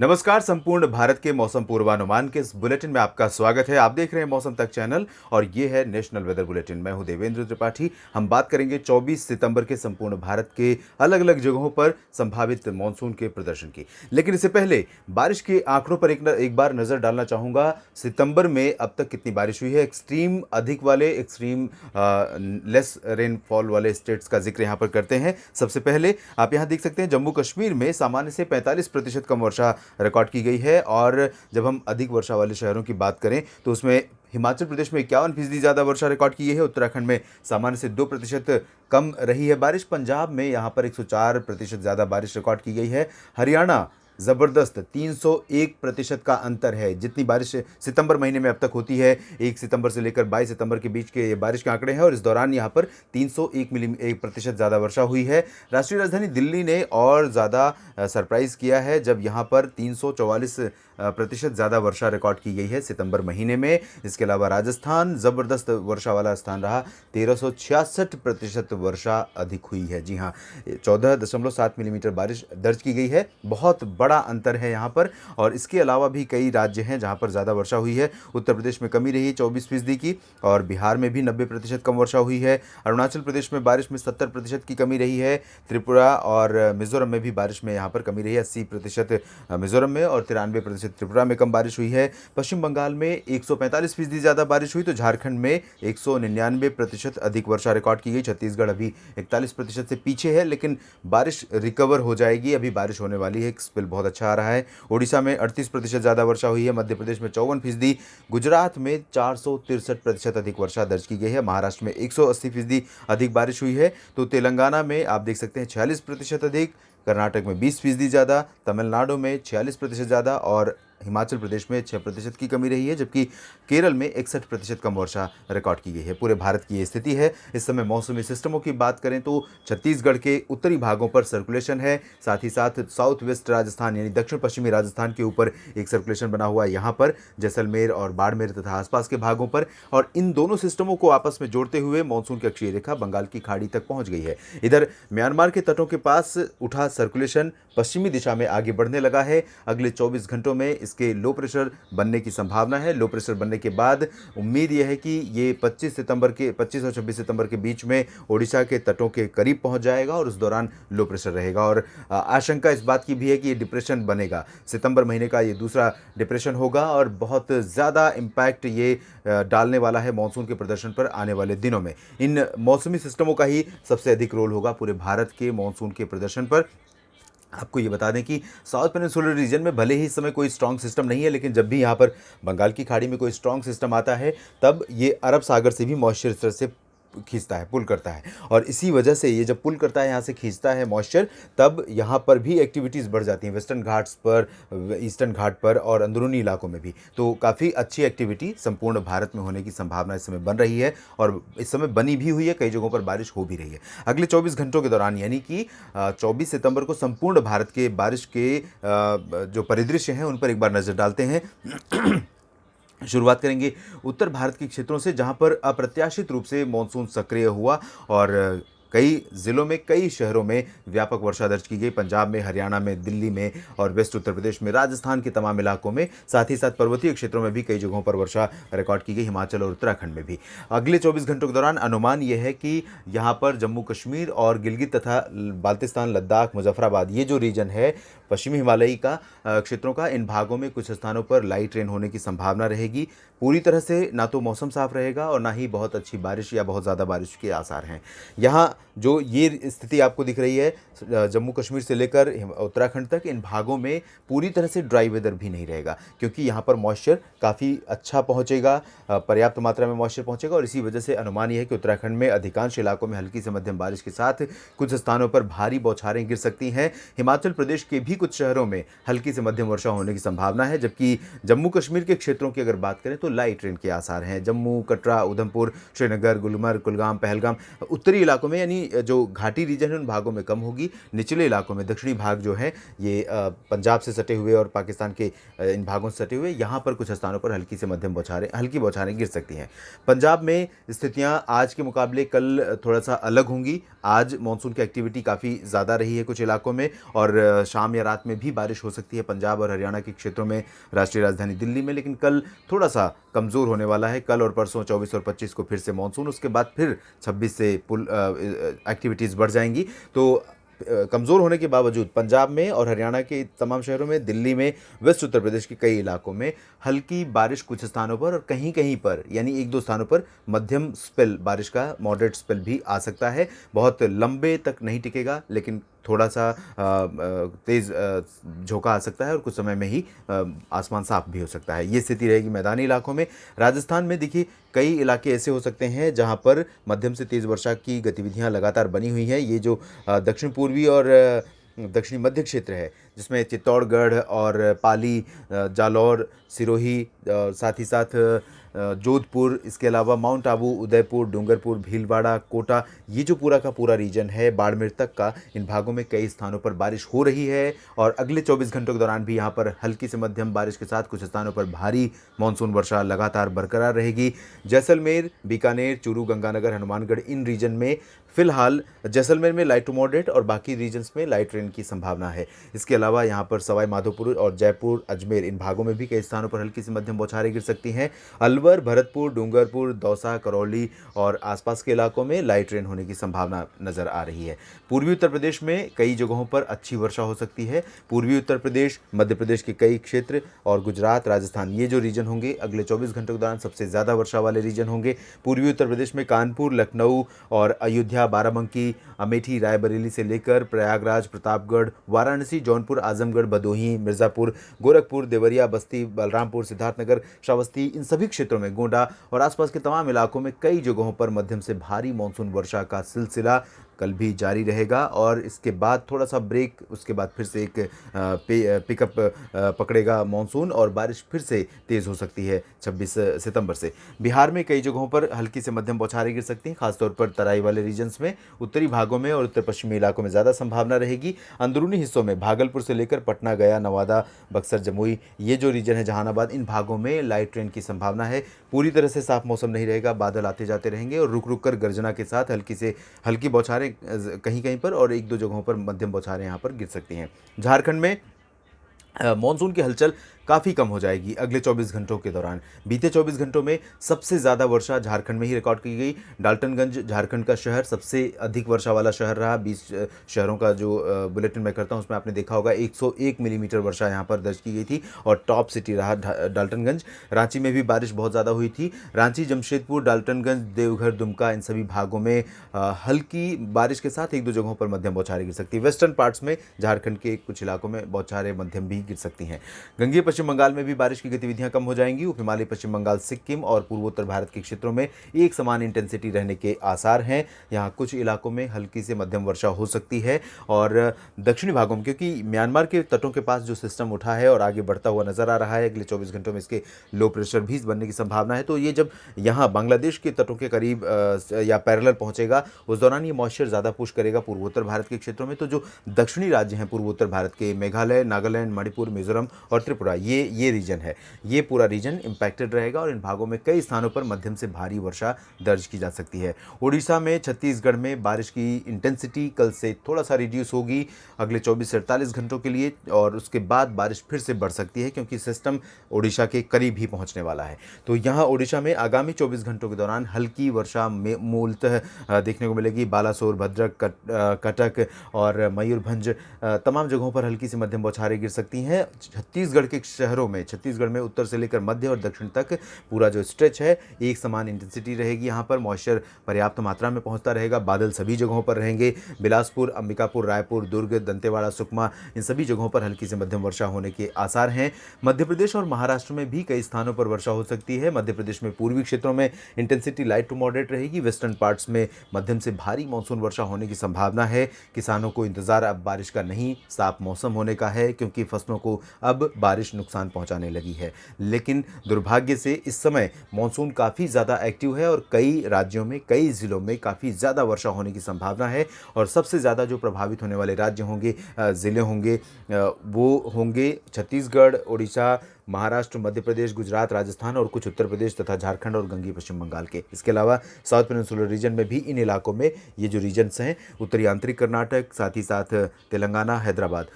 नमस्कार। संपूर्ण भारत के मौसम पूर्वानुमान के इस बुलेटिन में आपका स्वागत है। आप देख रहे हैं मौसम तक चैनल और ये है नेशनल वेदर बुलेटिन। मैं हूं देवेंद्र त्रिपाठी। हम बात करेंगे 24 सितंबर के संपूर्ण भारत के अलग अलग जगहों पर संभावित मानसून के प्रदर्शन की। लेकिन इससे पहले बारिश के आंकड़ों पर एक बार नजर डालना चाहूंगा। सितंबर में अब तक कितनी बारिश हुई है, एक्सट्रीम अधिक वाले, एक्सट्रीम लेस रेनफॉल वाले स्टेट्स का जिक्र यहाँ पर करते हैं। सबसे पहले आप यहाँ देख सकते हैं जम्मू कश्मीर में सामान्य से 45% कम वर्षा रिकॉर्ड की गई है। और जब हम अधिक वर्षा वाले शहरों की बात करें तो उसमें हिमाचल प्रदेश में 51% ज़्यादा वर्षा रिकॉर्ड की गई है। उत्तराखंड में सामान्य से 2% कम रही है बारिश। पंजाब में यहाँ पर 104% ज़्यादा बारिश रिकॉर्ड की गई है। हरियाणा ज़बरदस्त 301% का अंतर है। जितनी बारिश सितंबर महीने में अब तक होती है, 1 सितंबर से लेकर 22 सितंबर के बीच के ये बारिश के आंकड़े हैं और इस दौरान यहाँ पर 301% ज़्यादा वर्षा हुई है। राष्ट्रीय राजधानी दिल्ली ने और ज़्यादा सरप्राइज़ किया है जब यहाँ पर 344% ज़्यादा वर्षा रिकॉर्ड की गई है सितंबर महीने में। इसके अलावा राजस्थान ज़बरदस्त वर्षा वाला स्थान रहा, 1366% वर्षा अधिक हुई है। जी हाँ, 14.7 मिलीमीटर बारिश दर्ज की गई है। बहुत बड़ा अंतर है यहाँ पर। और इसके अलावा भी कई राज्य हैं जहाँ पर ज़्यादा वर्षा हुई है। उत्तर प्रदेश में कमी रही 24% की और बिहार में भी 90% कम वर्षा हुई है। अरुणाचल प्रदेश में बारिश में 70% की कमी रही है। त्रिपुरा और मिजोरम में भी बारिश में यहाँ पर कमी रही है, 80% मिजोरम में और 93% त्रिपुरा में कम बारिश हुई है। पश्चिम बंगाल में 145% ज़्यादा बारिश हुई तो झारखंड में 199% अधिक वर्षा रिकॉर्ड की गई। छत्तीसगढ़ अभी 41% से पीछे है, लेकिन बारिश रिकवर हो जाएगी, अभी बारिश होने वाली है। स्पेल बहुत अच्छा आ रहा है। उड़ीसा में 38% ज़्यादा वर्षा हुई है। मध्य प्रदेश में 54%, गुजरात में 463% अधिक वर्षा दर्ज की गई है। महाराष्ट्र में 180% अधिक बारिश हुई है। तो तेलंगाना में आप देख सकते हैं 46% अधिक, कर्नाटक में 20% ज़्यादा, तमिलनाडु में 46% ज़्यादा और हिमाचल प्रदेश में 6% की कमी रही है, जबकि केरल में 61% कम वर्षा रिकॉर्ड की गई है। पूरे भारत की ये स्थिति है। इस समय मौसमी सिस्टमों की बात करें तो छत्तीसगढ़ के उत्तरी भागों पर सर्कुलेशन है, साथ ही साथ साउथ वेस्ट राजस्थान यानी दक्षिण पश्चिमी राजस्थान के ऊपर एक सर्कुलेशन बना हुआ है यहाँ पर, जैसलमेर और बाड़मेर तथा आसपास के भागों पर। और इन दोनों सिस्टमों को आपस में जोड़ते हुए मानसून की अक्षीय रेखा बंगाल की खाड़ी तक पहुंच गई है। इधर म्यांमार के तटों के पास उठा सर्कुलेशन पश्चिमी दिशा में आगे बढ़ने लगा है। अगले 24 घंटों में इसके लो प्रेशर बनने की संभावना है। लो प्रेशर बनने के बाद उम्मीद यह है कि ये 25 और 26 सितंबर के बीच में ओडिशा के तटों के करीब पहुंच जाएगा और उस दौरान लो प्रेशर रहेगा। और आशंका इस बात की भी है कि ये डिप्रेशन बनेगा, सितंबर महीने का ये दूसरा डिप्रेशन होगा और बहुत ज़्यादा इम्पैक्ट ये डालने वाला है मानसून के प्रदर्शन पर आने वाले दिनों में। इन मौसमी सिस्टमों का ही सबसे अधिक रोल होगा पूरे भारत के मानसून के प्रदर्शन पर। आपको ये बता दें कि साउथ पेनिनसुलर रीजन में भले ही इस समय कोई स्ट्रॉन्ग सिस्टम नहीं है, लेकिन जब भी यहाँ पर बंगाल की खाड़ी में कोई स्ट्रॉन्ग सिस्टम आता है तब ये अरब सागर से भी मॉइस्चर इस तरह से खींचता है, पुल करता है। और इसी वजह से ये जब पुल करता है, यहाँ से खींचता है मॉइस्चर, तब यहाँ पर भी एक्टिविटीज़ बढ़ जाती हैं, वेस्टर्न घाट्स पर, ईस्टर्न घाट पर और अंदरूनी इलाकों में भी। तो काफ़ी अच्छी एक्टिविटी संपूर्ण भारत में होने की संभावना इस समय बन रही है और इस समय बनी भी हुई है, कई जगहों पर बारिश हो भी रही है। अगले 24 घंटों के दौरान यानी कि 24 सितंबर को संपूर्ण भारत के बारिश के जो परिदृश्य हैं उन पर एक बार नज़र डालते हैं। शुरुआत करेंगे उत्तर भारत के क्षेत्रों से, जहां पर अप्रत्याशित रूप से मानसून सक्रिय हुआ और कई ज़िलों में, कई शहरों में व्यापक वर्षा दर्ज की गई। पंजाब में, हरियाणा में, दिल्ली में और वेस्ट उत्तर प्रदेश में, राजस्थान के तमाम इलाकों में, साथ ही साथ पर्वतीय क्षेत्रों में भी कई जगहों पर वर्षा रिकॉर्ड की गई, हिमाचल और उत्तराखंड में भी। अगले 24 घंटों के दौरान अनुमान यह है कि यहाँ पर जम्मू कश्मीर और गिलगित तथा बाल्तिस्तान, लद्दाख, मुजफ्फराबाद, ये जो रीजन है पश्चिमी हिमालयी का क्षेत्रों का, इन भागों में कुछ स्थानों पर लाइट रेन होने की संभावना रहेगी। पूरी तरह से ना तो मौसम साफ रहेगा और ना ही बहुत अच्छी बारिश या बहुत ज़्यादा बारिश के आसार हैं। यहाँ जो ये स्थिति आपको दिख रही है जम्मू कश्मीर से लेकर उत्तराखंड तक, इन भागों में पूरी तरह से ड्राई वेदर भी नहीं रहेगा, क्योंकि यहाँ पर मॉइस्चर काफ़ी अच्छा पहुँचेगा, पर्याप्त मात्रा में मॉइस्चर पहुँचेगा और इसी वजह से अनुमान ये है कि उत्तराखंड में अधिकांश इलाकों में हल्की से मध्यम बारिश के साथ कुछ स्थानों पर भारी बौछारें गिर सकती हैं। हिमाचल प्रदेश के भी कुछ शहरों में हल्की से मध्यम वर्षा होने की संभावना है, जबकि जम्मू कश्मीर के क्षेत्रों की अगर बात करें तो लाइट रेन के आसार हैं। जम्मू, कटरा, उधमपुर, श्रीनगर, गुलमर्ग, कुलगाम, पहलगाम, उत्तरी इलाकों में यानी जो घाटी रीजन है उन भागों में कम होगी। निचले इलाकों में दक्षिणी भाग जो है ये पंजाब से सटे हुए और पाकिस्तान के इन भागों से सटे हुए, यहाँ पर कुछ स्थानों पर हल्की से मध्यम हल्की बौछारें गिर सकती हैं। पंजाब में स्थितियाँ आज के मुकाबले कल थोड़ा सा अलग होंगी। आज मानसून की एक्टिविटी काफ़ी ज़्यादा रही है कुछ इलाकों में, और शाम या रात में भी बारिश हो सकती है पंजाब और हरियाणा के क्षेत्रों में, राष्ट्रीय राजधानी दिल्ली में। लेकिन कल थोड़ा सा कमज़ोर होने वाला है। कल और परसों 24 और 25 को फिर से मानसून, उसके बाद फिर 26 से एक्टिविटीज़ बढ़ जाएंगी। तो कमज़ोर होने के बावजूद पंजाब में और हरियाणा के तमाम शहरों में, दिल्ली में, वेस्ट उत्तर प्रदेश के कई इलाकों में हल्की बारिश कुछ स्थानों पर और कहीं कहीं पर यानी एक दो स्थानों पर मध्यम स्पेल बारिश का मॉडरेट स्पेल भी आ सकता है। बहुत लंबे तक नहीं टिकेगा, लेकिन थोड़ा सा तेज़ झोंका आ सकता है और कुछ समय में ही आसमान साफ भी हो सकता है। ये स्थिति रहेगी मैदानी इलाकों में। राजस्थान में देखिए कई इलाके ऐसे हो सकते हैं जहां पर मध्यम से तेज़ वर्षा की गतिविधियां लगातार बनी हुई हैं। ये जो दक्षिण पूर्वी और दक्षिणी मध्य क्षेत्र है, जिसमें चित्तौड़गढ़ और पाली, जालौर, सिरोही, साथ ही साथ जोधपुर, इसके अलावा माउंट आबू, उदयपुर, डूंगरपुर, भीलवाड़ा, कोटा, ये जो पूरा का पूरा रीजन है बाड़मेर तक का, इन भागों में कई स्थानों पर बारिश हो रही है। और अगले 24 घंटों के दौरान भी यहाँ पर हल्की से मध्यम बारिश के साथ कुछ स्थानों पर भारी मानसून वर्षा लगातार बरकरार रहेगी। जैसलमेर, बीकानेर, चूरू, गंगानगर, हनुमानगढ़, इन रीजन में फिलहाल जैसलमेर में लाइट टू मॉडरेट और बाकी रीजन्स में लाइट रेन की संभावना है। इसके अलावा यहाँ पर सवाई माधोपुर और जयपुर, अजमेर, इन भागों में भी कई स्थानों पर हल्की से मध्यम बौछारें गिर सकती हैं। अलवर, भरतपुर, डूंगरपुर, दौसा, करौली और आसपास के इलाकों में लाइट रेन होने की संभावना नजर आ रही है। पूर्वी उत्तर प्रदेश में कई जगहों पर अच्छी वर्षा हो सकती है। पूर्वी उत्तर प्रदेश, मध्य प्रदेश के कई क्षेत्र और गुजरात, राजस्थान, ये जो रीजन होंगे अगले 24 घंटों के दौरान सबसे ज़्यादा वर्षा वाले रीजन होंगे। पूर्वी उत्तर प्रदेश में कानपुर, लखनऊ और अयोध्या, बाराबंकी, अमेठी, रायबरेली से लेकर प्रयागराज, प्रतापगढ़, वाराणसी, जौनपुर, आजमगढ़, भदोही, मिर्ज़ापुर, गोरखपुर, देवरिया, बस्ती, बलरामपुर, सिद्धार्थनगर, श्रावस्ती, इन सभी क्षेत्रों में, गोंडा और आसपास के तमाम इलाकों में कई जगहों पर मध्यम से भारी मानसून वर्षा का सिलसिला कल भी जारी रहेगा। और इसके बाद थोड़ा सा ब्रेक, उसके बाद फिर से एक पिकअप पकड़ेगा मानसून और बारिश फिर से तेज़ हो सकती है 26 सितंबर से। बिहार में कई जगहों पर हल्की से मध्यम बौछारें गिर सकती हैं, खासतौर पर तराई वाले रीजन्स में। उत्तरी भागों में और उत्तर पश्चिमी इलाकों में ज़्यादा संभावना रहेगी। अंदरूनी हिस्सों में भागलपुर से लेकर पटना, गया, नवादा, बक्सर, जमुई, ये जो रीजन है, जहानाबाद, इन भागों में लाइट रेन की संभावना है। पूरी तरह से साफ मौसम नहीं रहेगा, बादल आते जाते रहेंगे और रुक रुक कर गर्जना के साथ हल्की से हल्की बौछारें कहीं कहीं पर और एक दो जगहों पर मध्यम बौछारें यहाँ पर गिर सकती हैं। झारखंड में मानसून की हलचल काफ़ी कम हो जाएगी अगले 24 घंटों के दौरान। बीते 24 घंटों में सबसे ज़्यादा वर्षा झारखंड में ही रिकॉर्ड की गई। डाल्टनगंज झारखंड का शहर सबसे अधिक वर्षा वाला शहर रहा। 20 शहरों का जो बुलेटिन मैं करता हूं उसमें आपने देखा होगा 101 मिलीमीटर वर्षा यहां पर दर्ज की गई थी और टॉप सिटी रहा डाल्टनगंज। रांची में भी बारिश बहुत ज़्यादा हुई थी। रांची, जमशेदपुर, डाल्टनगंज, देवघर, दुमका, इन सभी भागों में हल्की बारिश के साथ एक दो जगहों पर मध्यम बौछारें गिर सकती है। वेस्टर्न पार्ट्स में झारखंड के कुछ इलाकों में बौछारें मध्यम भी गिर सकती हैं। गंगेय पश्चिम बंगाल में भी बारिश की गतिविधियां कम हो जाएंगी। उप हिमालय पश्चिम बंगाल, सिक्किम और पूर्वोत्तर भारत के क्षेत्रों में एक समान इंटेंसिटी रहने के आसार हैं। यहां कुछ इलाकों में हल्की से मध्यम वर्षा हो सकती है। और दक्षिणी भागों में, क्योंकि म्यांमार के तटों के पास जो सिस्टम उठा है और आगे बढ़ता हुआ नजर आ रहा है, अगले 24 घंटों में इसके लो प्रेशर भी बनने की संभावना है। तो ये जब यहाँ बांग्लादेश के तटों के करीब या पैरेलल पहुंचेगा, उस दौरान ये मॉइस्चर ज़्यादा पुश करेगा पूर्वोत्तर भारत के क्षेत्रों में। तो जो दक्षिणी राज्य हैं पूर्वोत्तर भारत के, मेघालय, नागालैंड, मणिपुर, मिजोरम और त्रिपुरा, ये रीजन है, ये पूरा रीजन इंपैक्टेड रहेगा और इन भागों में कई स्थानों पर मध्यम से भारी वर्षा दर्ज की जा सकती है। उड़ीसा में, छत्तीसगढ़ में बारिश की इंटेंसिटी कल से थोड़ा सा रिड्यूस होगी अगले 24 से 48 घंटों के लिए और उसके बाद बारिश फिर से बढ़ सकती है क्योंकि सिस्टम उड़ीसा के करीब ही पहुंचने वाला है। तो यहाँ उड़ीसा में आगामी 24 घंटों के दौरान हल्की वर्षा मूलतः देखने को मिलेगी। बालासोर, भद्रक, कटक और मयूरभंज, तमाम जगहों पर हल्की से मध्यम बौछारें गिर सकती हैं। छत्तीसगढ़ के शहरों में, छत्तीसगढ़ में उत्तर से लेकर मध्य और दक्षिण तक पूरा जो स्ट्रेच है एक समान इंटेंसिटी रहेगी। यहाँ पर मॉइस्चर पर्याप्त मात्रा में पहुँचता रहेगा। बादल सभी जगहों पर रहेंगे। बिलासपुर, अंबिकापुर, रायपुर, दुर्ग, दंतेवाड़ा, सुकमा, इन सभी जगहों पर हल्की से मध्यम वर्षा होने के आसार हैं। मध्य प्रदेश और महाराष्ट्र में भी कई स्थानों पर वर्षा हो सकती है। मध्य प्रदेश में पूर्वी क्षेत्रों में इंटेंसिटी लाइट टू मॉडरेट रहेगी। वेस्टर्न पार्ट्स में मध्यम से भारी मानसून वर्षा होने की संभावना है। किसानों को इंतजार अब बारिश का नहीं, साफ मौसम होने का है क्योंकि फसलों क्षेत्रों को अब बारिश नुकसान पहुंचाने लगी है। लेकिन दुर्भाग्य से इस समय मानसून काफ़ी ज़्यादा एक्टिव है और कई राज्यों में, कई ज़िलों में काफ़ी ज़्यादा वर्षा होने की संभावना है। और सबसे ज़्यादा जो प्रभावित होने वाले राज्य होंगे, ज़िले होंगे, वो होंगे छत्तीसगढ़, उड़ीसा, महाराष्ट्र, मध्य प्रदेश, गुजरात, राजस्थान और कुछ उत्तर प्रदेश तथा झारखंड और गंगीय पश्चिम बंगाल के। इसके अलावा साउथ पेनिनसुलर रीजन में भी, इन इलाकों में ये जो रीजन्स हैं, उत्तरी आंतरिक कर्नाटक, साथ ही साथ तेलंगाना, हैदराबाद,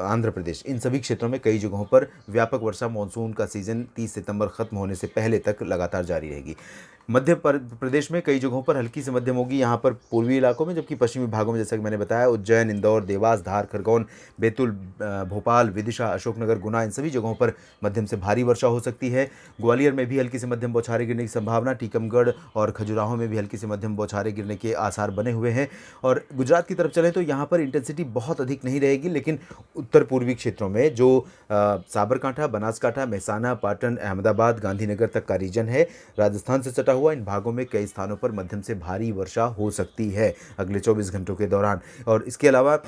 आंध्र प्रदेश, इन सभी क्षेत्रों में कई जगहों पर व्यापक वर्षा मानसून का सीज़न 30 सितंबर खत्म होने से पहले तक लगातार जारी रहेगी। मध्य प्रदेश में कई जगहों पर हल्की से मध्यम होगी, यहाँ पर पूर्वी इलाकों में, जबकि पश्चिमी भागों में जैसा कि मैंने बताया उज्जैन, इंदौर, देवास, धार, खरगोन, बैतूल, भोपाल, विदिशा, अशोकनगर, गुना, इन सभी जगहों पर मध्यम से भारी वर्षा हो सकती है। ग्वालियर में भी हल्की से मध्यम बौछारें गिरने की संभावना, टीकमगढ़ और खजुराहो में भी हल्की से मध्यम बौछारें गिरने के आसार बने हुए हैं। और गुजरात की तरफ चलें तो यहाँ पर इंटेंसिटी बहुत अधिक नहीं रहेगी, लेकिन उत्तर पूर्वी क्षेत्रों में जो साबरकांठा, बनासकांठा, मेहसाना, पाटन, अहमदाबाद, गांधीनगर तक का रीजन है, राजस्थान से सटा हुआ, इन भागों में कई स्थानों पर मध्यम से भारी वर्षा हो सकती है अगले 24 घंटों के दौरान। और इसके अलावा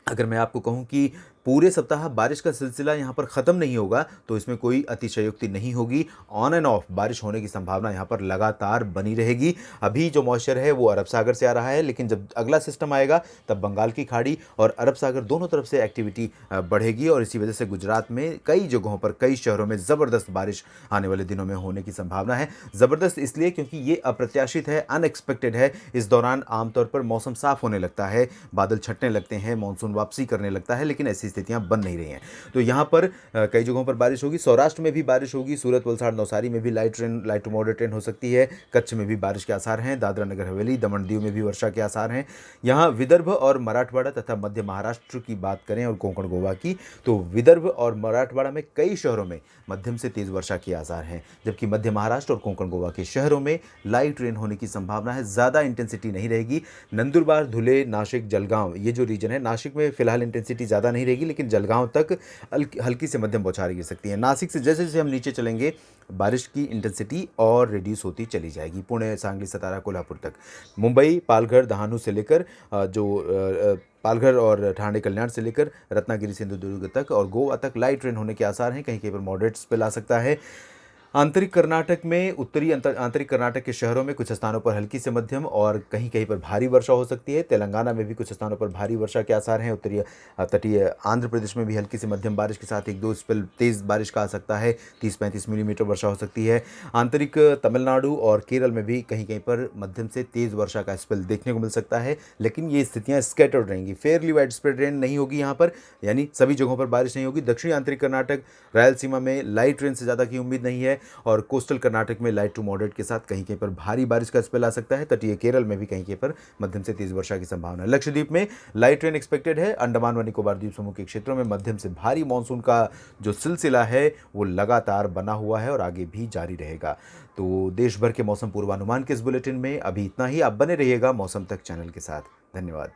अगर मैं आपको कहूं कि पूरे सप्ताह बारिश का सिलसिला यहाँ पर ख़त्म नहीं होगा, तो इसमें कोई अतिशयोक्ति नहीं होगी। ऑन एंड ऑफ बारिश होने की संभावना यहाँ पर लगातार बनी रहेगी। अभी जो मॉइस्चर है वो अरब सागर से आ रहा है, लेकिन जब अगला सिस्टम आएगा तब बंगाल की खाड़ी और अरब सागर दोनों तरफ से एक्टिविटी बढ़ेगी और इसी वजह से गुजरात में कई जगहों पर, कई शहरों में ज़बरदस्त बारिश आने वाले दिनों में होने की संभावना है। ज़बरदस्त इसलिए क्योंकि ये अप्रत्याशित है, अनएक्सपेक्टेड है। इस दौरान आमतौर पर मौसम साफ होने लगता है, बादल छटने लगते हैं, मानसून वापसी करने लगता है, लेकिन ऐसी स्थितियां बन नहीं रही हैं। तो यहाँ पर कई जगहों पर बारिश होगी। सौराष्ट्र में भी बारिश होगी, सूरत, वलसाड़, नवसारी में भी लाइट टू मॉडरेट रेन हो सकती है। कच्छ में भी बारिश के आसार हैं। दादरा नगर हवेली, दमन दीव में भी वर्षा के आसार हैं। यहाँ विदर्भ और मराठवाड़ा तथा मध्य महाराष्ट्र की बात करें और कोंकण गोवा की, तो विदर्भ और मराठवाड़ा में कई शहरों में मध्यम से तेज वर्षा के आसार हैं, जबकि मध्य महाराष्ट्र और कोंकण गोवा के शहरों में लाइट रेन होने की संभावना है। ज़्यादा इंटेंसिटी नहीं रहेगी। नंदुरबार, धुले, नासिक, जलगांव, ये जो रीजन है, नासिक में फिलहाल इंटेंसिटी ज़्यादा नहीं रहेगी, लेकिन जलगांव तक हल्की से मध्यम बौछारें गिर सकती है। नासिक से जैसे जैसे हम नीचे चलेंगे, बारिश की इंटेंसिटी और रिड्यूस होती चली जाएगी, पुणे, सांगली, सतारा, कोल्हापुर तक। मुंबई, पालघर, दहानू से लेकर पालघर और ठाणे, कल्याण से लेकर रत्नागिरी, सिंधुदुर्ग तक और गोवा तक लाइट रेन होने के आसार हैं। कहीं कहीं पर मॉडरेट स्पेल आ सकता है। आंतरिक कर्नाटक में, आंतरिक कर्नाटक के शहरों में कुछ स्थानों पर हल्की से मध्यम और कहीं कहीं पर भारी वर्षा हो सकती है। तेलंगाना में भी कुछ स्थानों पर भारी वर्षा के आसार हैं। उत्तरी तटीय आंध्र प्रदेश में भी हल्की से मध्यम बारिश के साथ एक दो स्पेल तेज़ बारिश का आ सकता है। 30-35 मिलीमीटर वर्षा हो सकती है। आंतरिक तमिलनाडु और केरल में भी कहीं कहीं पर मध्यम से तेज़ वर्षा का स्पेल देखने को मिल सकता है, लेकिन ये स्थितियाँ स्कैटर्ड रहेंगी। फेयरली वाइड स्प्रेड रेन नहीं होगी यहाँ पर, यानी सभी जगहों पर बारिश नहीं होगी। दक्षिणी आंतरिक कर्नाटक, रायलसीमा में लाइट रेन से ज़्यादा की उम्मीद नहीं है और कोस्टल कर्नाटक में लाइट टू मॉडरेट के साथ कहीं कहीं पर भारी बारिश का स्पेल आ सकता है। तटीय केरल में भी कहीं कहीं पर मध्यम से तेज वर्षा की संभावना है। लक्षद्वीप में लाइट रेन एक्सपेक्टेड है। अंडमान व निकोबार द्वीप समूह के क्षेत्रों में मध्यम से भारी मानसून का जो सिलसिला है वो लगातार बना हुआ है और आगे भी जारी रहेगा। तो देश भर के मौसम पूर्वानुमान के इस बुलेटिन में अभी इतना ही। आप बने रहिएगा मौसम तक चैनल के साथ। धन्यवाद।